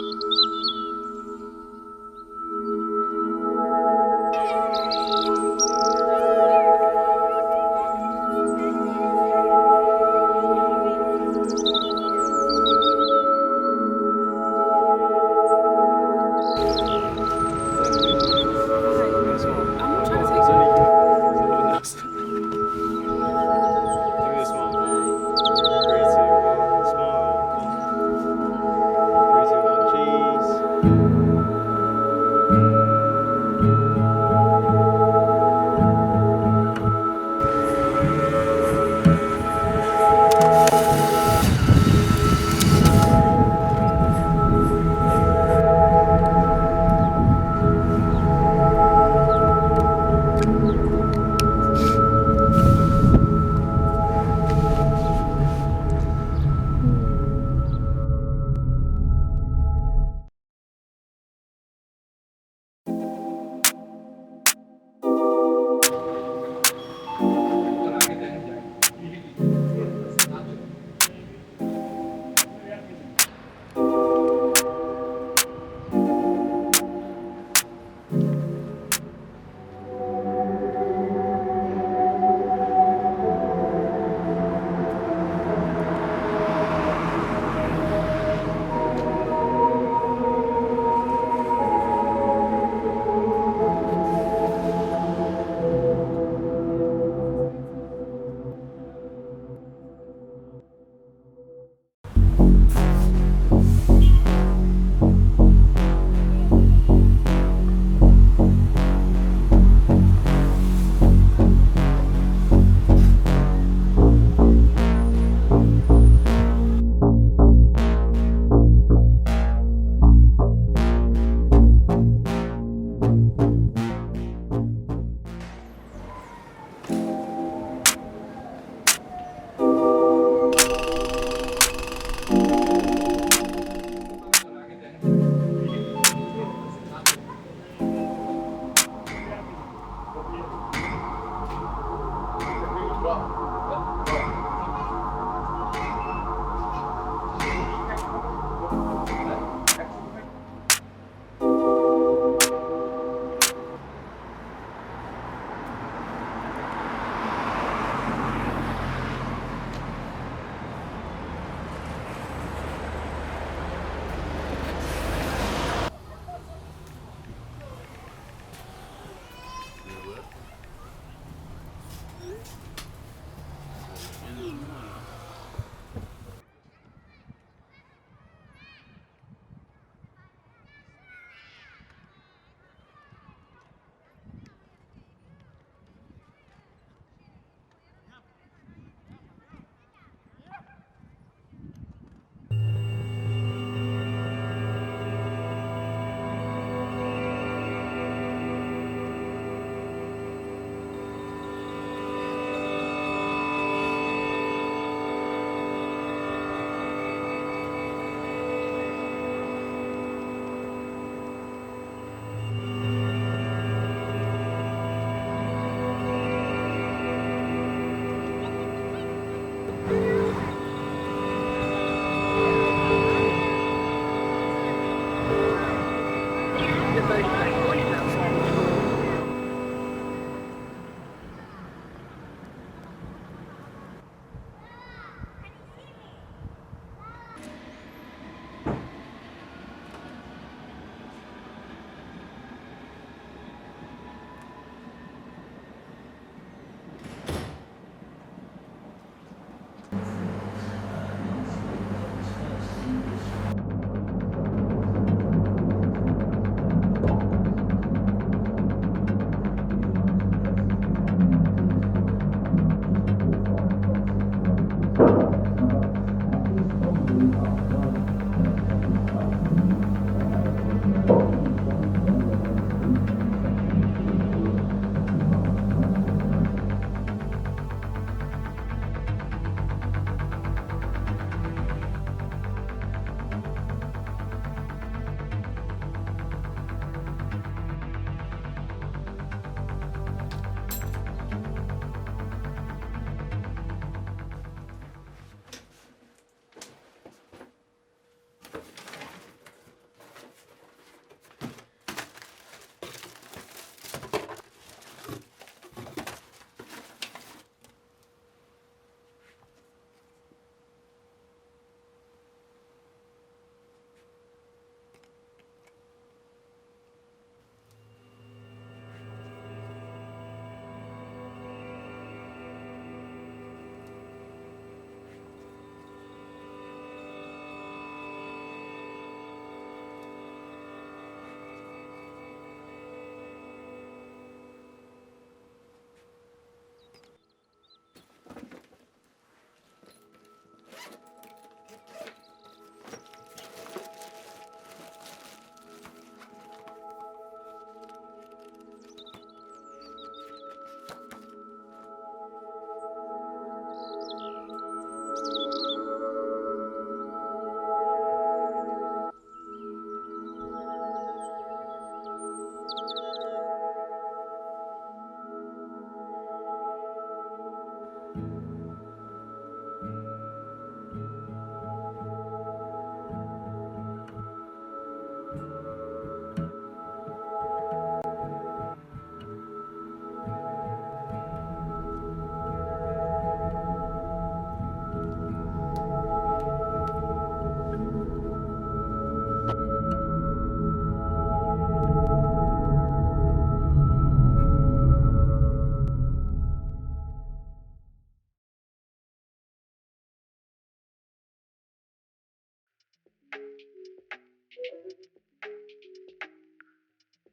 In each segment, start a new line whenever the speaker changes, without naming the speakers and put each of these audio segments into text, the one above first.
Three, two, one, cheese.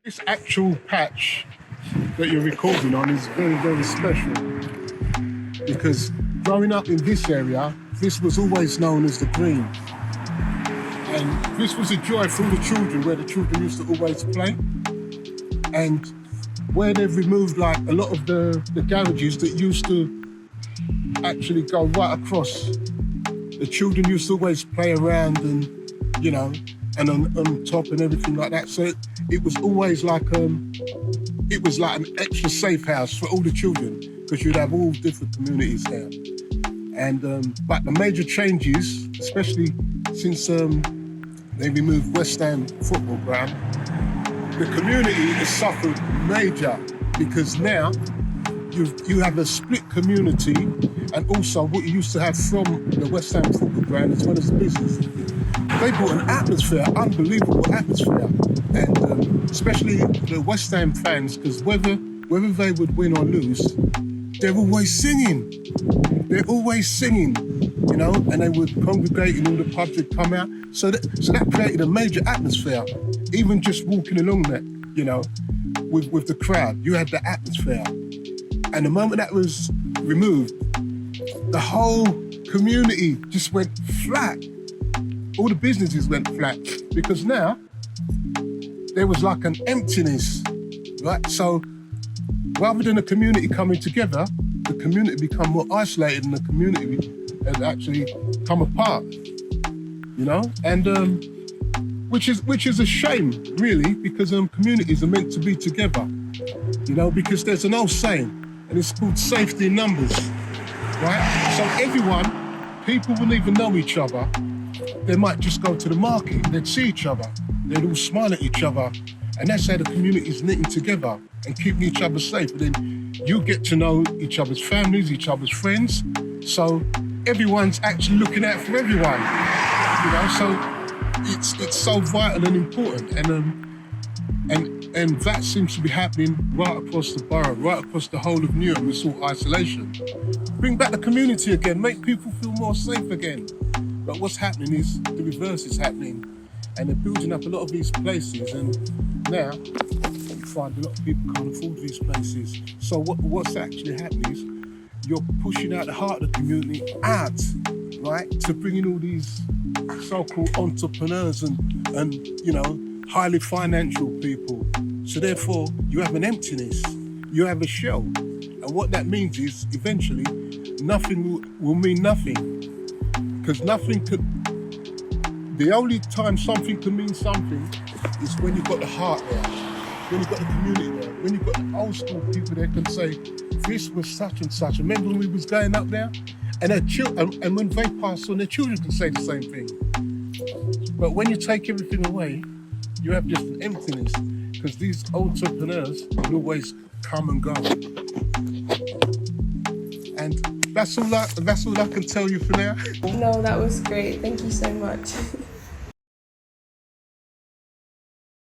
This actual patch that you're recording on is very, very special because growing up in this area, this was always known as the Green. And this was a joy for all the children, where the children used to always play. And where they've removed like a lot of the garages that used to actually go right across, the children used to always play around and, you know, and on top and everything like that. So it was always like an extra safe house for all the children, because you'd have all different communities there. And but the major changes, especially since they removed West Ham football ground, the community has suffered major, because now you have a split community, and also what you used to have from the West Ham football ground as well as the business. They brought an atmosphere, unbelievable atmosphere, and especially the West Ham fans, because whether they would win or lose, they're always singing. They're always singing, you know, and they would congregate in all the pubs, would come out. So that created a major atmosphere. Even just walking along that, you know, with the crowd, you had the atmosphere. And the moment that was removed, the whole community just went flat. All the businesses went flat, because now there was like an emptiness, right? So rather than a community coming together, the community become more isolated, and the community has actually come apart, you know? And which is a shame, really, because communities are meant to be together, you know, because there's an old saying, and it's called safety in numbers, right? So people wouldn't even know each other. They might just go to the market, they'd see each other, they'd all smile at each other, and that's how the community is knitting together and keeping each other safe. And then you get to know each other's families, each other's friends, so everyone's actually looking out for everyone, you know. So it's so vital and important, and that seems to be happening right across the borough, right across the whole of Newham. It's all isolation. Bring back the community again, make people feel more safe again. But what's happening is the reverse is happening, and they're building up a lot of these places, and now you find a lot of people can't afford these places. So what's actually happening is you're pushing out the heart of the community out, right, to bring in all these so-called entrepreneurs and you know, highly financial people. So therefore you have an emptiness, you have a shell, and what that means is eventually nothing will mean nothing. Because the only time something can mean something is when you've got the heart there, when you've got the community there, when you've got the old school people there can say, this was such and such. Remember when we was going up there? And and when they pass on, their children can say the same thing. But when you take everything away, you have just an emptiness, because these entrepreneurs will always come and go. And that's all I can tell you for now.
No, that was great. Thank you so much.